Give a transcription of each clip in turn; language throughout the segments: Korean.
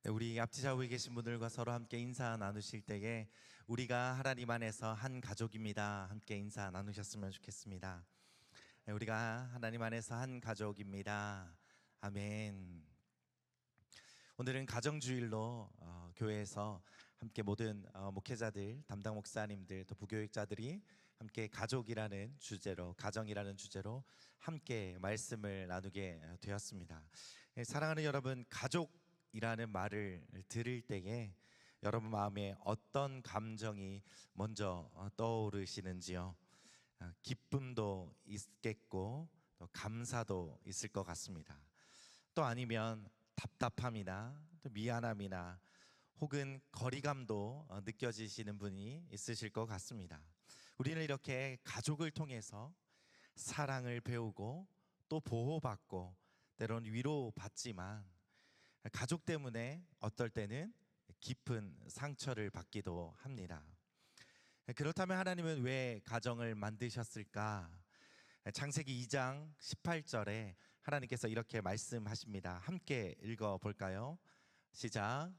네, 우리 앞뒤 좌우에 계신 분들과 서로 함께 인사 나누실 때에 우리가 하나님 안에서 한 가족입니다. 함께 인사 나누셨으면 좋겠습니다. 네, 우리가 하나님 안에서 한 가족입니다. 아멘. 오늘은 가정주일로 교회에서 함께 모든 목회자들, 담당 목사님들, 또 부교육자들이 함께 가족이라는 주제로, 가정이라는 주제로 함께 말씀을 나누게 되었습니다. 사랑하는 여러분, 가족이라는 말을 들을 때에 여러분 마음에 어떤 감정이 먼저 떠오르시는지요? 기쁨도 있겠고 또 감사도 있을 것 같습니다. 또 아니면 답답함이나 또 미안함이나 혹은 거리감도 느껴지시는 분이 있으실 것 같습니다. 우리는 이렇게 가족을 통해서 사랑을 배우고 또 보호받고 때로는 위로받지만 가족 때문에 어떨 때는 깊은 상처를 받기도 합니다. 그렇다면 하나님은 왜 가정을 만드셨을까? 창세기 2장 18절에 하나님께서 이렇게 말씀하십니다. 함께 읽어볼까요? 시작.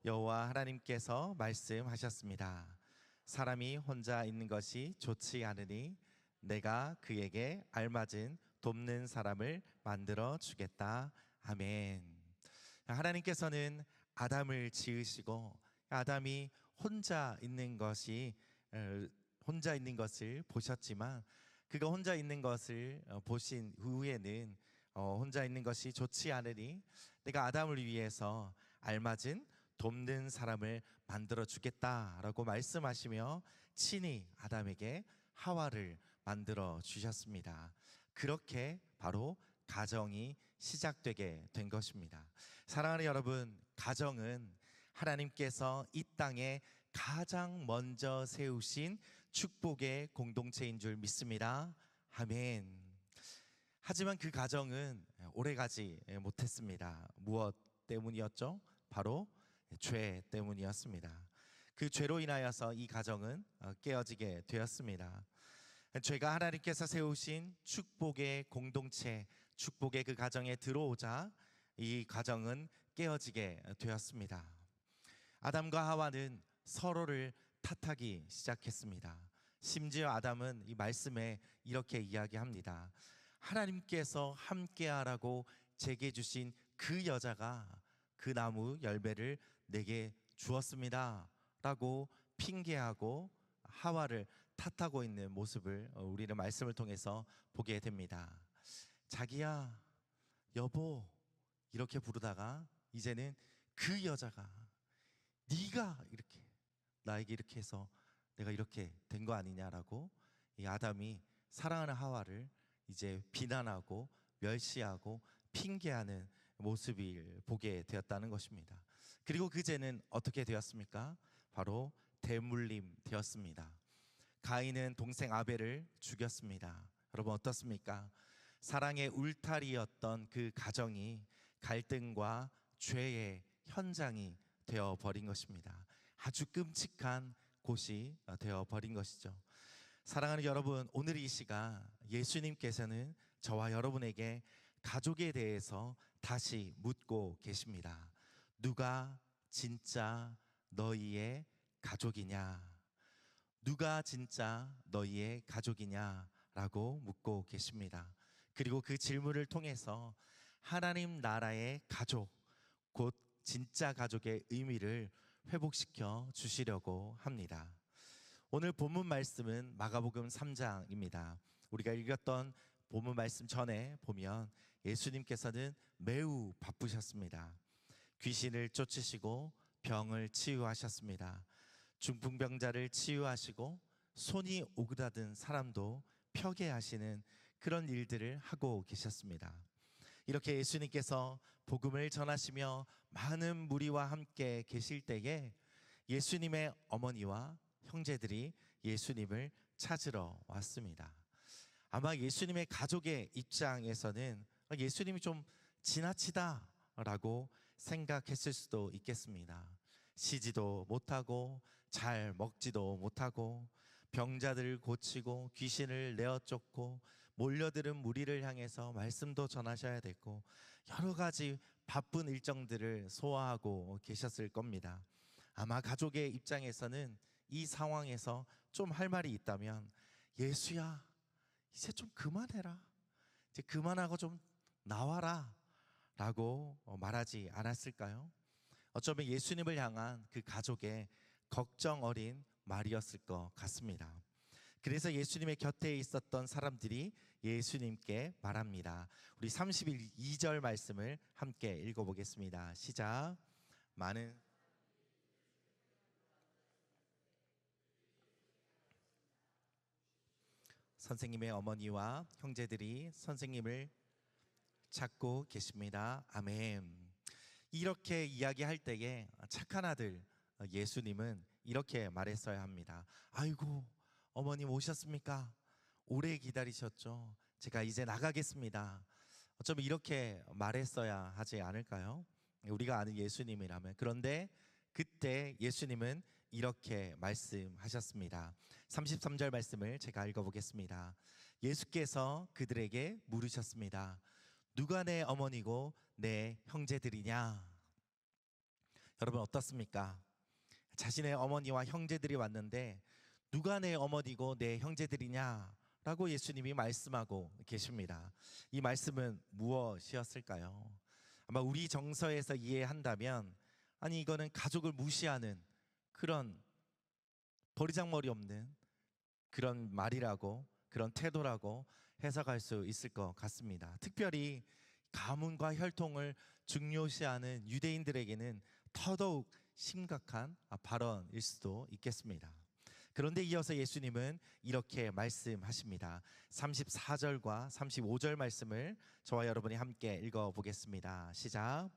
여호와 하나님께서 말씀하셨습니다. 사람이 혼자 있는 것이 좋지 않으니 내가 그에게 알맞은 돕는 사람을 만들어 주겠다. 아멘. 하나님께서는 아담을 지으시고 아담이 혼자 있는 것을 보셨지만 그가 혼자 있는 것을 보신 후에는 혼자 있는 것이 좋지 않으니 내가 아담을 위해서 알맞은 돕는 사람을 만들어 주겠다라고 말씀하시며 친히 아담에게 하와를 만들어 주셨습니다. 그렇게 바로 가정이 시작되게 된 것입니다. 사랑하는 여러분, 가정은 하나님께서 이 땅에 가장 먼저 세우신 축복의 공동체인 줄 믿습니다. 아멘. 하지만 그 가정은 오래가지 못했습니다. 무엇 때문이었죠? 바로 죄 때문이었습니다. 그 죄로 인하여서 이 가정은 깨어지게 되었습니다. 죄가 하나님께서 세우신 축복의 공동체, 축복의 그 가정에 들어오자 이 가정은 깨어지게 되었습니다. 아담과 하와는 서로를 탓하기 시작했습니다. 심지어 아담은 이 말씀에 이렇게 이야기합니다. 하나님께서 함께하라고 제게 주신 그 여자가 그 나무 열매를 내게 주었습니다 라고 핑계하고 하와를 탓하고 있는 모습을 우리는 말씀을 통해서 보게 됩니다. 자기야, 여보 이렇게 부르다가 이제는 그 여자가 네가 이렇게 나에게 이렇게 해서 내가 이렇게 된 거 아니냐라고 이 아담이 사랑하는 하와를 이제 비난하고 멸시하고 핑계하는 모습을 보게 되었다는 것입니다. 그리고 그 죄는 어떻게 되었습니까? 바로 대물림 되었습니다. 가인은 동생 아벨을 죽였습니다. 여러분 어떻습니까? 사랑의 울타리였던 그 가정이 갈등과 죄의 현장이 되어버린 것입니다. 아주 끔찍한 곳이 되어버린 것이죠. 사랑하는 여러분, 오늘 이 시간 예수님께서는 저와 여러분에게 가족에 대해서 다시 묻고 계십니다. 누가 진짜 너희의 가족이냐? 누가 진짜 너희의 가족이냐? 라고 묻고 계십니다. 그리고 그 질문을 통해서 하나님 나라의 가족, 곧 진짜 가족의 의미를 회복시켜 주시려고 합니다. 오늘 본문 말씀은 마가복음 3장입니다. 우리가 읽었던 본문 말씀 전에 보면 예수님께서는 매우 바쁘셨습니다. 귀신을 쫓으시고 병을 치유하셨습니다. 중풍병자를 치유하시고 손이 오그라든 사람도 펴게 하시는 그런 일들을 하고 계셨습니다. 이렇게 예수님께서 복음을 전하시며 많은 무리와 함께 계실 때에 예수님의 어머니와 형제들이 예수님을 찾으러 왔습니다. 아마 예수님의 가족의 입장에서는 예수님이 좀 지나치다라고 생각했을 수도 있겠습니다. 쉬지도 못하고 잘 먹지도 못하고 병자들을 고치고 귀신을 내어 쫓고 몰려들은 무리를 향해서 말씀도 전하셔야 되고 여러 가지 바쁜 일정들을 소화하고 계셨을 겁니다. 아마 가족의 입장에서는 이 상황에서 좀 할 말이 있다면, 예수야, 이제 좀 그만해라, 이제 그만하고 좀 나와라 라고 말하지 않았을까요? 어쩌면 예수님을 향한 그 가족의 걱정 어린 말이었을 것 같습니다. 그래서 예수님의 곁에 있었던 사람들이 예수님께 말합니다. 우리 32절 말씀을 함께 읽어보겠습니다. 시작. 많은 선생님의 어머니와 형제들이 선생님을 찾고 계십니다. 아멘. 이렇게 이야기할 때에 착한 아들 예수님은 이렇게 말했어야 합니다. 아이고, 어머님 오셨습니까? 오래 기다리셨죠? 제가 이제 나가겠습니다. 어쩌면 이렇게 말했어야 하지 않을까요? 우리가 아는 예수님이라면. 그런데 그때 예수님은 이렇게 말씀하셨습니다. 33절 말씀을 제가 읽어보겠습니다. 예수께서 그들에게 물으셨습니다. 누가 내 어머니고 내 형제들이냐? 여러분 어떻습니까? 자신의 어머니와 형제들이 왔는데 누가 내 어머니고 내 형제들이냐? 라고 예수님이 말씀하고 계십니다. 이 말씀은 무엇이었을까요? 아마 우리 정서에서 이해한다면, 아니 이거는 가족을 무시하는 그런 버리장머리 없는 그런 말이라고, 그런 태도라고 해석할 수 있을 것 같습니다. 특별히 가문과 혈통을 중요시하는 유대인들에게는 더더욱 심각한 발언일 수도 있겠습니다. 그런데 이어서 예수님은 이렇게 말씀하십니다. 34절과 35절 말씀을 저와 여러분이 함께 읽어보겠습니다. 시작.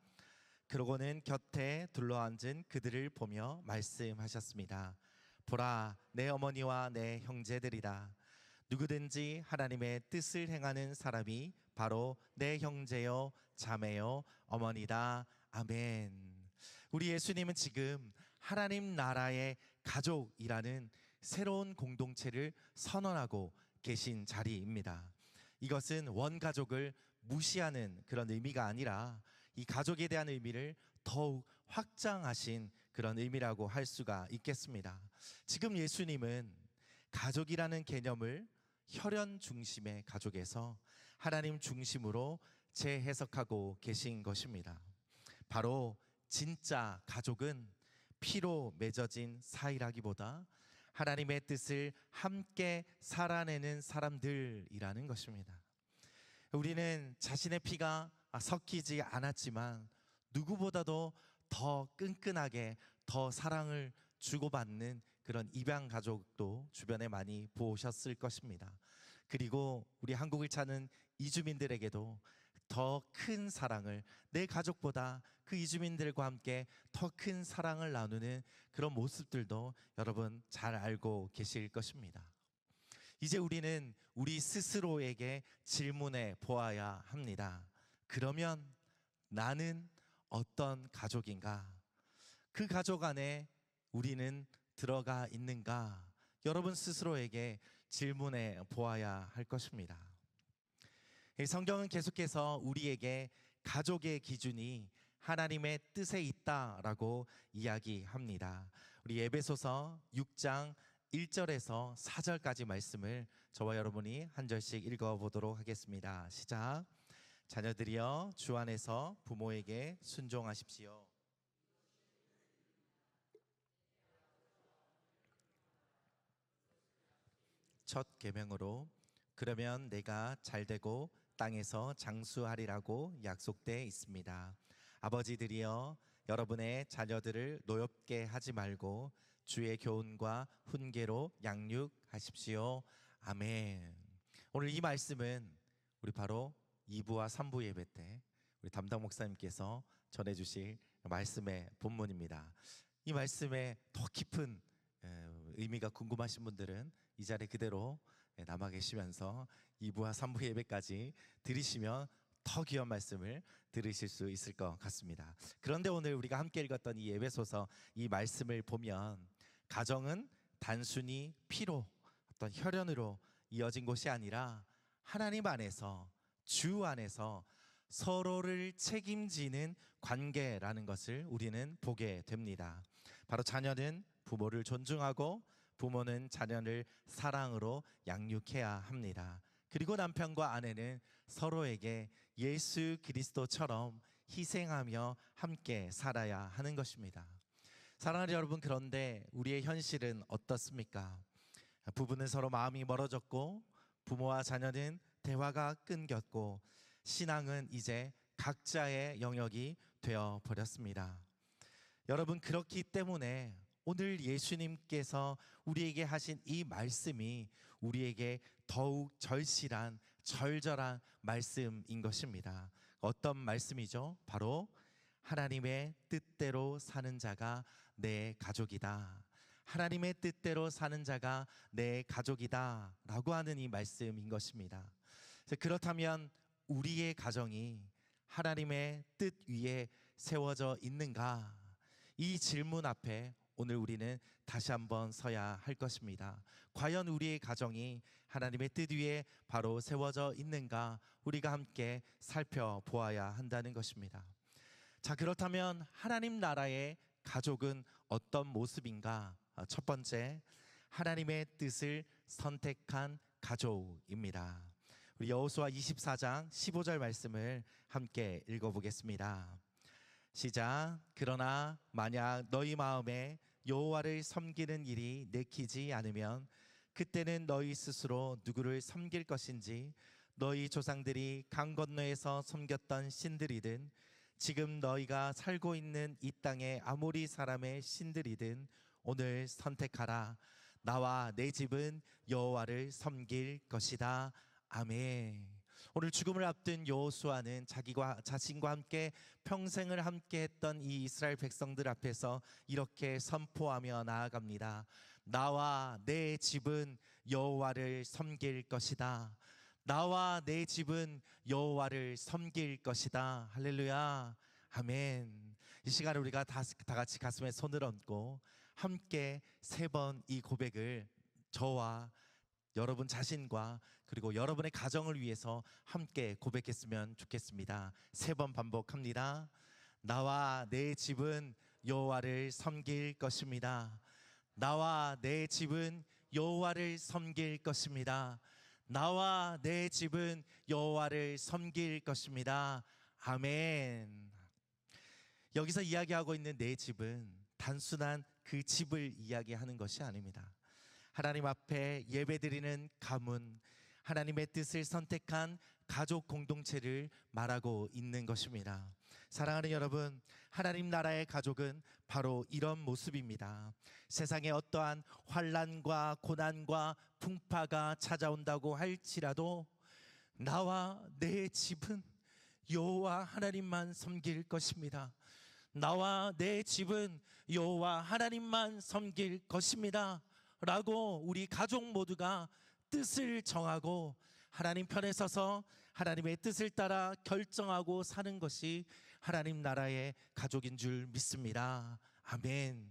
그러고는 곁에 둘러앉은 그들을 보며 말씀하셨습니다. 보라, 내 어머니와 내 형제들이다. 누구든지 하나님의 뜻을 행하는 사람이 바로 내 형제요 자매요 어머니다. 아멘. 우리 예수님은 지금 하나님 나라의 가족이라는 새로운 공동체를 선언하고 계신 자리입니다. 이것은 원가족을 무시하는 그런 의미가 아니라 이 가족에 대한 의미를 더욱 확장하신 그런 의미라고 할 수가 있겠습니다. 지금 예수님은 가족이라는 개념을 혈연 중심의 가족에서 하나님 중심으로 재해석하고 계신 것입니다. 바로 진짜 가족은 피로 맺어진 사이라기보다 하나님의 뜻을 함께 살아내는 사람들이라는 것입니다. 우리는 자신의 피가 섞이지 않았지만 누구보다도 더 끈끈하게 더 사랑을 주고받는 그런 입양 가족도 주변에 많이 보셨을 것입니다. 그리고 우리 한국을 찾는 이주민들에게도 더 큰 사랑을, 내 가족보다 그 이주민들과 함께 더 큰 사랑을 나누는 그런 모습들도 여러분 잘 알고 계실 것입니다. 이제 우리는 우리 스스로에게 질문해 보아야 합니다. 그러면 나는 어떤 가족인가? 그 가족 안에 우리는 들어가 있는가? 여러분 스스로에게 질문해 보아야 할 것입니다. 성경은 계속해서 우리에게 가족의 기준이 하나님의 뜻에 있다라고 이야기합니다. 우리 에베소서 6장 1절에서 4절까지 말씀을 저와 여러분이 한 절씩 읽어보도록 하겠습니다. 시작. 자녀들이여 주 안에서 부모에게 순종하십시오. 첫 계명으로 그러면 내가 잘되고 땅에서 장수하리라고 약속돼 있습니다. 아버지들이여 여러분의 자녀들을 노엽게 하지 말고 주의 교훈과 훈계로 양육하십시오. 아멘. 오늘 이 말씀은 우리 바로 2부와 3부 예배 때 우리 담당 목사님께서 전해주실 말씀의 본문입니다. 이 말씀의 더 깊은 의미가 궁금하신 분들은 이 자리 그대로 남아 계시면서 2부와 3부 예배까지 들으시면 더 귀한 말씀을 들으실 수 있을 것 같습니다. 그런데 오늘 우리가 함께 읽었던 이 에베소서 이 말씀을 보면 가정은 단순히 피로 어떤 혈연으로 이어진 곳이 아니라 하나님 안에서 주 안에서 서로를 책임지는 관계라는 것을 우리는 보게 됩니다. 바로 자녀는 부모를 존중하고 부모는 자녀를 사랑으로 양육해야 합니다. 그리고 남편과 아내는 서로에게 예수 그리스도처럼 희생하며 함께 살아야 하는 것입니다. 사랑하는 여러분, 그런데 우리의 현실은 어떻습니까? 부부는 서로 마음이 멀어졌고 부모와 자녀는 대화가 끊겼고 신앙은 이제 각자의 영역이 되어 버렸습니다. 여러분, 그렇기 때문에 오늘 예수님께서 우리에게 하신 이 말씀이 우리에게 더욱 절실한 절절한 말씀인 것입니다. 어떤 말씀이죠? 바로 하나님의 뜻대로 사는 자가 내 가족이다. 하나님의 뜻대로 사는 자가 내 가족이다 라고 하는 이 말씀인 것입니다. 그렇다면 우리의 가정이 하나님의 뜻 위에 세워져 있는가? 이 질문 앞에 오늘 우리는 다시 한번 서야 할 것입니다. 과연 우리의 가정이 하나님의 뜻 위에 바로 세워져 있는가? 우리가 함께 살펴보아야 한다는 것입니다. 자, 그렇다면 하나님 나라의 가족은 어떤 모습인가? 첫 번째, 하나님의 뜻을 선택한 가족입니다. 우리 여호수아 24장 15절 말씀을 함께 읽어보겠습니다. 시작. 그러나 만약 너희 마음에 여호와를 섬기는 일이 내키지 않으면 그때는 너희 스스로 누구를 섬길 것인지 너희 조상들이 강 건너에서 섬겼던 신들이든 지금 너희가 살고 있는 이 땅의 아모리 사람의 신들이든 오늘 선택하라. 나와 내 집은 여호와를 섬길 것이다. 아멘. 오늘 죽음을 앞둔 여호수아는 자신과 함께 평생을 함께 했던 이 이스라엘 백성들 앞에서 이렇게 선포하며 나아갑니다. 나와 내 집은 여호와를 섬길 것이다. 나와 내 집은 여호와를 섬길 것이다. 할렐루야. 아멘. 이 시간에 우리가 다 같이 가슴에 손을 얹고 함께 3번 이 고백을 저와 여러분 자신과 그리고 여러분의 가정을 위해서 함께 고백했으면 좋겠습니다. 3번 반복합니다. 나와 내 집은 여호와를 섬길 것입니다. 나와 내 집은 여호와를 섬길 것입니다. 나와 내 집은 여호와를 섬길 것입니다. 아멘. 여기서 이야기하고 있는 내 집은 단순한 그 집을 이야기하는 것이 아닙니다. 하나님 앞에 예배드리는 가문, 하나님의 뜻을 선택한 가족 공동체를 말하고 있는 것입니다. 사랑하는 여러분, 하나님 나라의 가족은 바로 이런 모습입니다. 세상에 어떠한 환난과 고난과 풍파가 찾아온다고 할지라도 나와 내 집은 여호와 하나님만 섬길 것입니다. 나와 내 집은 여호와 하나님만 섬길 것입니다 라고 우리 가족 모두가 뜻을 정하고 하나님 편에 서서 하나님의 뜻을 따라 결정하고 사는 것이 하나님 나라의 가족인 줄 믿습니다. 아멘.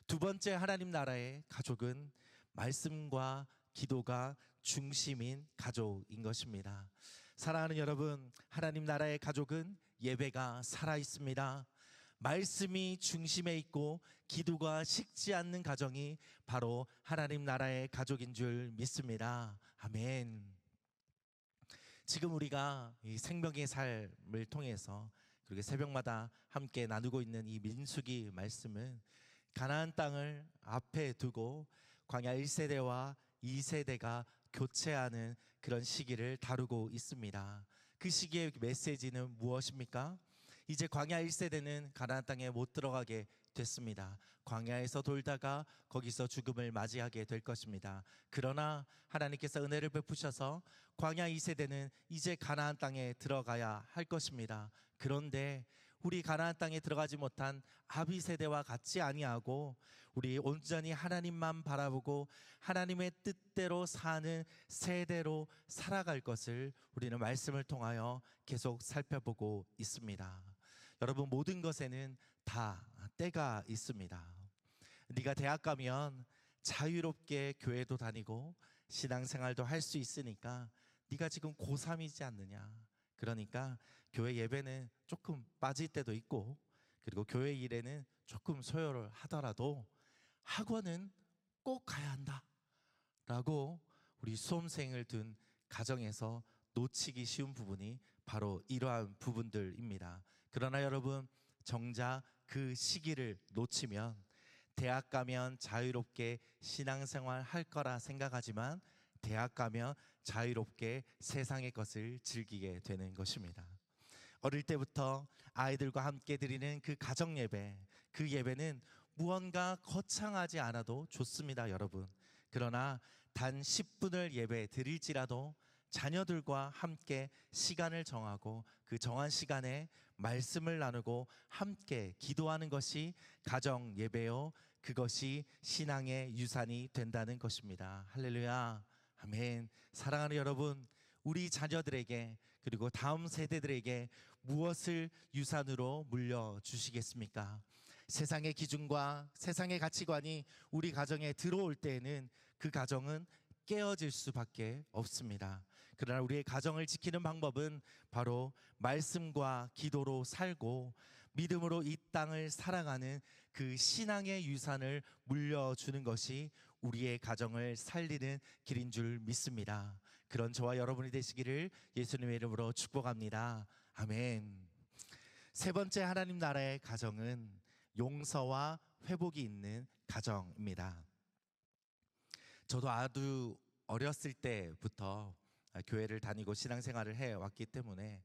2번째, 하나님 나라의 가족은 말씀과 기도가 중심인 가족인 것입니다. 사랑하는 여러분, 하나님 나라의 가족은 예배가 살아 있습니다. 말씀이 중심에 있고 기도가 식지 않는 가정이 바로 하나님 나라의 가족인 줄 믿습니다. 아멘. 지금 우리가 이 생명의 삶을 통해서 그리고 새벽마다 함께 나누고 있는 이 민수기 말씀은 가나안 땅을 앞에 두고 광야 1세대와 2세대가 교체하는 그런 시기를 다루고 있습니다. 그 시기의 메시지는 무엇입니까? 이제 광야 1세대는 가나안 땅에 못 들어가게 됐습니다. 광야에서 돌다가 거기서 죽음을 맞이하게 될 것입니다. 그러나 하나님께서 은혜를 베푸셔서 광야 2세대는 이제 가나안 땅에 들어가야 할 것입니다. 그런데 우리 가나안 땅에 들어가지 못한 아비 세대와 같이 아니하고 우리 온전히 하나님만 바라보고 하나님의 뜻대로 사는 세대로 살아갈 것을 우리는 말씀을 통하여 계속 살펴보고 있습니다. 여러분, 모든 것에는 다 때가 있습니다. 네가 대학 가면 자유롭게 교회도 다니고 신앙생활도 할 수 있으니까 네가 지금 고3이지 않느냐? 그러니까 교회 예배는 조금 빠질 때도 있고, 그리고 교회 일에는 조금 소요를 하더라도 학원은 꼭 가야 한다 라고 우리 수험생을 둔 가정에서 놓치기 쉬운 부분이 바로 이러한 부분들입니다. 그러나 여러분, 정작 그 시기를 놓치면 대학 가면 자유롭게 신앙생활 할 거라 생각하지만 대학 가면 자유롭게 세상의 것을 즐기게 되는 것입니다. 어릴 때부터 아이들과 함께 드리는 그 가정 예배, 그 예배는 무언가 거창하지 않아도 좋습니다, 여러분. 그러나 단 10분을 예배 드릴지라도 자녀들과 함께 시간을 정하고 그 정한 시간에 말씀을 나누고 함께 기도하는 것이 가정 예배요, 그것이 신앙의 유산이 된다는 것입니다. 할렐루야, 아멘. 사랑하는 여러분, 우리 자녀들에게 그리고 다음 세대들에게 무엇을 유산으로 물려주시겠습니까? 세상의 기준과 세상의 가치관이 우리 가정에 들어올 때에는 그 가정은 깨어질 수밖에 없습니다. 그러나 우리의 가정을 지키는 방법은 바로 말씀과 기도로 살고 믿음으로 이 땅을 살아가는 그 신앙의 유산을 물려주는 것이 우리의 가정을 살리는 길인 줄 믿습니다. 그런 저와 여러분이 되시기를 예수님의 이름으로 축복합니다. 아멘. 세 번째 하나님 나라의 가정은 용서와 회복이 있는 가정입니다. 저도 아주 어렸을 때부터 교회를 다니고 신앙생활을 해왔기 때문에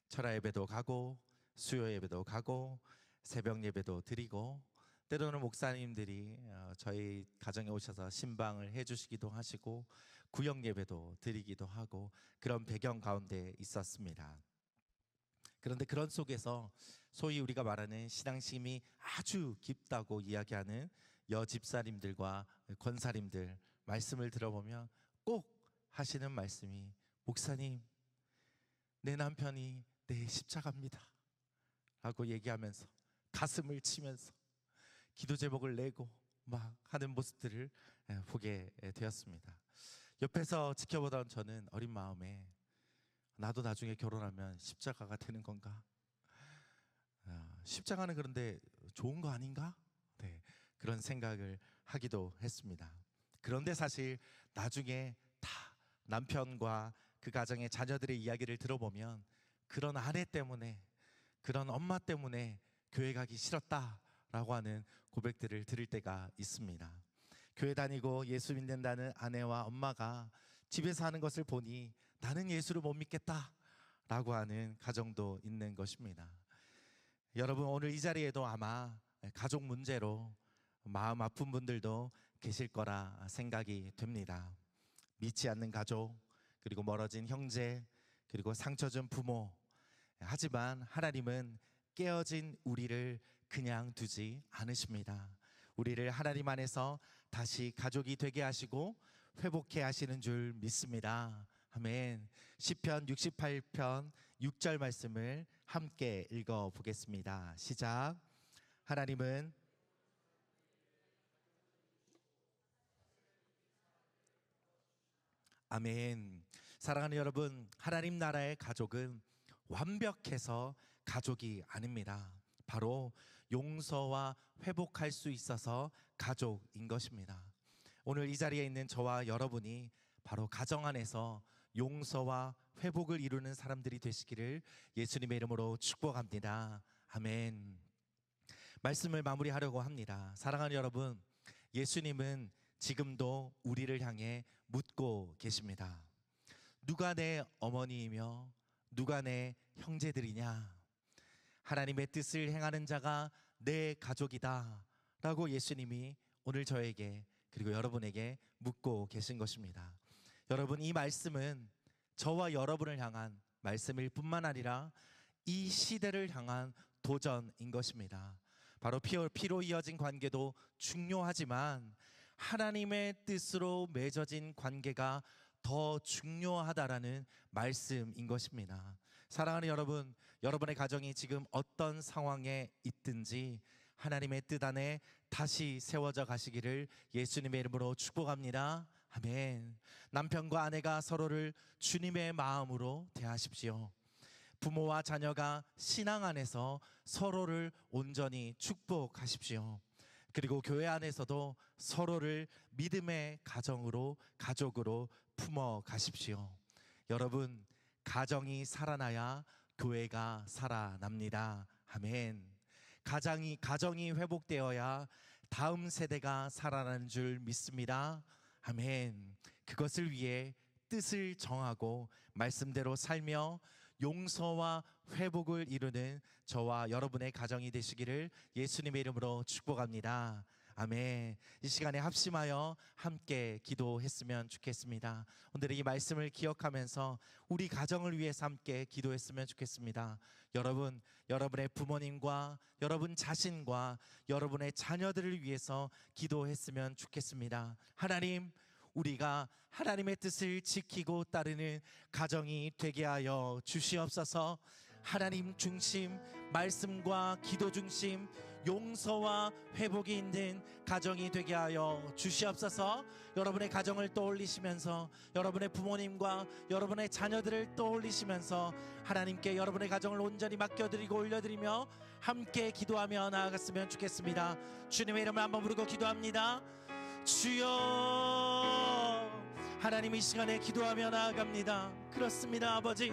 철야 예배도 가고 수요 예배도 가고 새벽 예배도 드리고 때로는 목사님들이 저희 가정에 오셔서 신방을 해주시기도 하시고 구역 예배도 드리기도 하고 그런 배경 가운데 있었습니다. 그런데 그런 속에서 소위 우리가 말하는 신앙심이 아주 깊다고 이야기하는 여집사님들과 권사님들 말씀을 들어보면 꼭 하시는 말씀이, 목사님, 내 남편이 내 십자가입니다 라고 얘기하면서 가슴을 치면서 기도 제목을 내고 막 하는 모습들을 보게 되었습니다. 옆에서 지켜보던 저는 어린 마음에 나도 나중에 결혼하면 십자가가 되는 건가? 십자가는 그런데 좋은 거 아닌가? 네, 그런 생각을 하기도 했습니다. 그런데 사실 나중에 다 남편과 그 가정의 자녀들의 이야기를 들어보면 그런 아내 때문에, 그런 엄마 때문에 교회 가기 싫었다라고 하는 고백들을 들을 때가 있습니다. 교회 다니고 예수 믿는다는 아내와 엄마가 집에서 하는 것을 보니 나는 예수를 못 믿겠다라고 하는 가정도 있는 것입니다. 여러분, 오늘 이 자리에도 아마 가족 문제로 마음 아픈 분들도 계실 거라 생각이 됩니다. 믿지 않는 가족, 그리고 멀어진 형제, 그리고 상처 준 부모. 하지만 하나님은 깨어진 우리를 그냥 두지 않으십니다. 우리를 하나님 안에서 다시 가족이 되게 하시고 회복해 하시는 줄 믿습니다. 아멘. 시편 68편 6절 말씀을 함께 읽어 보겠습니다. 시작. 하나님은 아멘. 사랑하는 여러분, 하나님 나라의 가족은 완벽해서 가족이 아닙니다. 바로 용서와 회복할 수 있어서 가족인 것입니다. 오늘 이 자리에 있는 저와 여러분이 바로 가정 안에서 용서와 회복을 이루는 사람들이 되시기를 예수님의 이름으로 축복합니다. 아멘. 말씀을 마무리하려고 합니다. 사랑하는 여러분, 예수님은 지금도 우리를 향해 묻고 계십니다. 누가 내 어머니이며 누가 내 형제들이냐? 하나님의 뜻을 행하는 자가 내 가족이다 라고 예수님이 오늘 저에게 그리고 여러분에게 묻고 계신 것입니다. 여러분, 이 말씀은 저와 여러분을 향한 말씀일 뿐만 아니라 이 시대를 향한 도전인 것입니다. 바로 피로 이어진 관계도 중요하지만 하나님의 뜻으로 맺어진 관계가 더 중요하다라는 말씀인 것입니다. 사랑하는 여러분, 여러분의 가정이 지금 어떤 상황에 있든지 하나님의 뜻 안에 다시 세워져 가시기를 예수님의 이름으로 축복합니다. 아멘. 남편과 아내가 서로를 주님의 마음으로 대하십시오. 부모와 자녀가 신앙 안에서 서로를 온전히 축복하십시오. 그리고 교회 안에서도 서로를 믿음의 가족으로 품어 가십시오. 여러분, 가정이 살아나야 교회가 살아납니다. 아멘. 가정이 회복되어야 다음 세대가 살아나는 줄 믿습니다. 아멘. 그것을 위해 뜻을 정하고 말씀대로 살며 용서와 회복을 이루는 저와 여러분의 가정이 되시기를 예수님의 이름으로 축복합니다. 아멘. 이 시간에 합심하여 함께 기도했으면 좋겠습니다. 오늘의 이 말씀을 기억하면서 우리 가정을 위해서 함께 기도했으면 좋겠습니다. 여러분, 여러분의 부모님과 여러분 자신과 여러분의 자녀들을 위해서 기도했으면 좋겠습니다. 하나님, 우리가 하나님의 뜻을 지키고 따르는 가정이 되게 하여 주시옵소서. 하나님 중심, 말씀과 기도 중심, 용서와 회복이 있는 가정이 되게 하여 주시옵소서. 여러분의 가정을 떠올리시면서 여러분의 부모님과 여러분의 자녀들을 떠올리시면서 하나님께 여러분의 가정을 온전히 맡겨드리고 올려드리며 함께 기도하며 나아갔으면 좋겠습니다. 주님의 이름을 한번 부르고 기도합니다. 주여, 하나님 이 시간에 기도하며 나아갑니다. 그렇습니다. 아버지,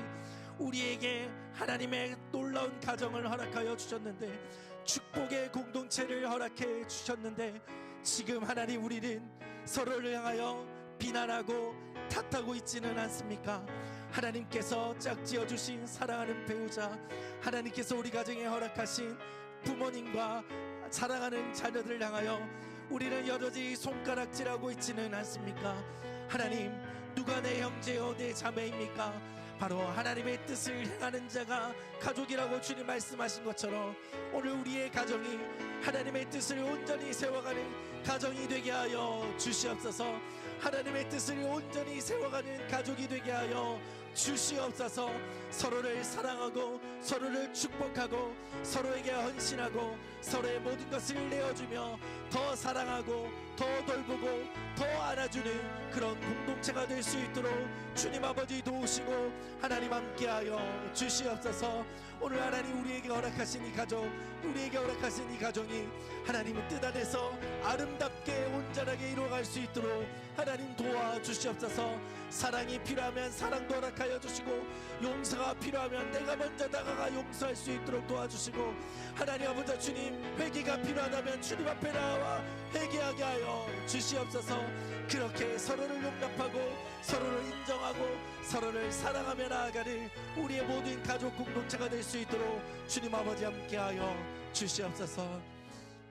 우리에게 하나님의 놀라운 가정을 허락하여 주셨는데, 축복의 공동체를 허락해 주셨는데, 지금 하나님 우리는 서로를 향하여 비난하고 탓하고 있지는 않습니까? 하나님께서 짝지어 주신 사랑하는 배우자, 하나님께서 우리 가정에 허락하신 부모님과 사랑하는 자녀들을 향하여 우리는 여전히 손가락질하고 있지는 않습니까? 하나님, 누가 내 형제요 내 자매입니까? 바로 하나님의 뜻을 행하는 자가 가족이라고 주님 말씀하신 것처럼 오늘 우리의 가정이 하나님의 뜻을 온전히 세워가는 가정이 되게 하여 주시옵소서. 하나님의 뜻을 온전히 세워가는 가족이 되게 하여 주시옵소서. 서로를 사랑하고 서로를 축복하고 서로에게 헌신하고 서로의 모든 것을 내어주며 더 사랑하고 더 돌보고 더 안아주는 그런 공동체가 될 수 있도록 주님 아버지 도우시고 하나님 함께하여 주시옵소서. 오늘 하나님 우리에게 허락하신 이 가정, 우리에게 허락하신 이 가정이 하나님의 뜻 안에서 아름답게 온전하게 이루어갈 수 있도록 하나님 도와주시옵소서. 사랑이 필요하면 사랑도 허락하여 주시고 용서가 필요하면 내가 먼저 다가가 용서할 수 있도록 도와주시고, 하나님 아버지 주님, 회개가 필요하다면 주님 앞에 나와 회개하게 하여 주시옵소서. 그렇게 서로를 용납하고 서로를 인정하고 서로를 사랑하며 나아가는 우리의 모든 가족 공동체가 될 수 있도록 주님 아버지 함께하여 주시옵소서.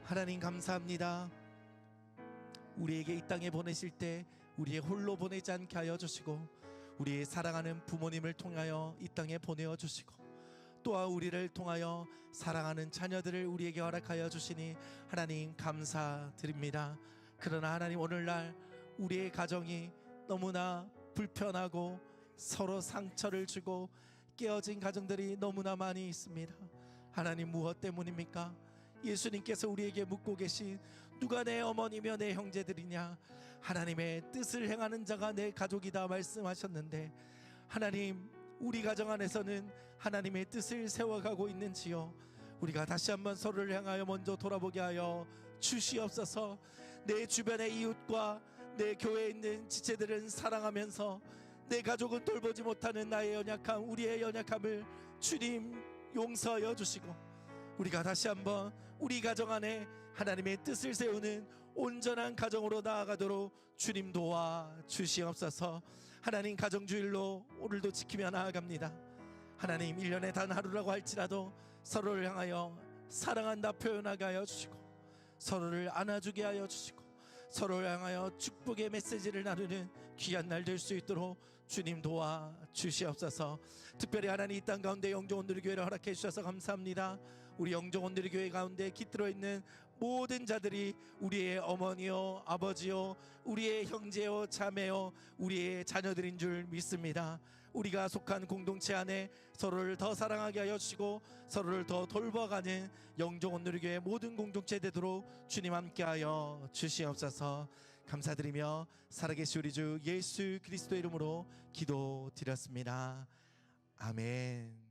하나님 감사합니다. 우리에게 이 땅에 보내실 때 우리의 홀로 보내지 않게 하여 주시고, 우리의 사랑하는 부모님을 통하여 이 땅에 보내어 주시고, 또한 우리를 통하여 사랑하는 자녀들을 우리에게 허락하여 주시니 하나님 감사드립니다. 그러나 하나님, 오늘날 우리의 가정이 너무나 불편하고 서로 상처를 주고 깨어진 가정들이 너무나 많이 있습니다. 하나님, 무엇 때문입니까? 예수님께서 우리에게 묻고 계신 누가 내 어머니며 내 형제들이냐? 하나님의 뜻을 행하는 자가 내 가족이다 말씀하셨는데, 하나님, 우리 가정 안에서는 하나님의 뜻을 세워가고 있는지요? 우리가 다시 한번 서로를 향하여 먼저 돌아보게 하여 주시옵소서. 내 주변의 이웃과 내 교회에 있는 지체들은 사랑하면서 내 가족은 돌보지 못하는 나의 연약함, 우리의 연약함을 주님 용서하여 주시고, 우리가 다시 한번 우리 가정 안에 하나님의 뜻을 세우는 온전한 가정으로 나아가도록 주님 도와 주시옵소서. 하나님, 가정주일로 오늘도 지키며 나아갑니다. 하나님, 1년에 단 하루라고 할지라도 서로를 향하여 사랑한다 표현하게 하여 주시고, 서로를 안아주게 하여 주시고, 서로를 향하여 축복의 메시지를 나누는 귀한 날 될 수 있도록 주님 도와 주시옵소서. 특별히 하나님, 이 땅 가운데 영종원들의 교회를 허락해 주셔서 감사합니다. 우리 영종원들의 교회 가운데 깃들어 있는 모든 자들이 우리의 어머니요 아버지요 우리의 형제요 자매요 우리의 자녀들인 줄 믿습니다. 우리가 속한 공동체 안에 서로를 더 사랑하게 하여 주시고 서로를 더 돌봐가는 영종원누리교회 모든 공동체 되도록 주님 함께하여 주시옵소서. 감사드리며 살아계신 우리 주 예수 그리스도 이름으로 기도드렸습니다. 아멘.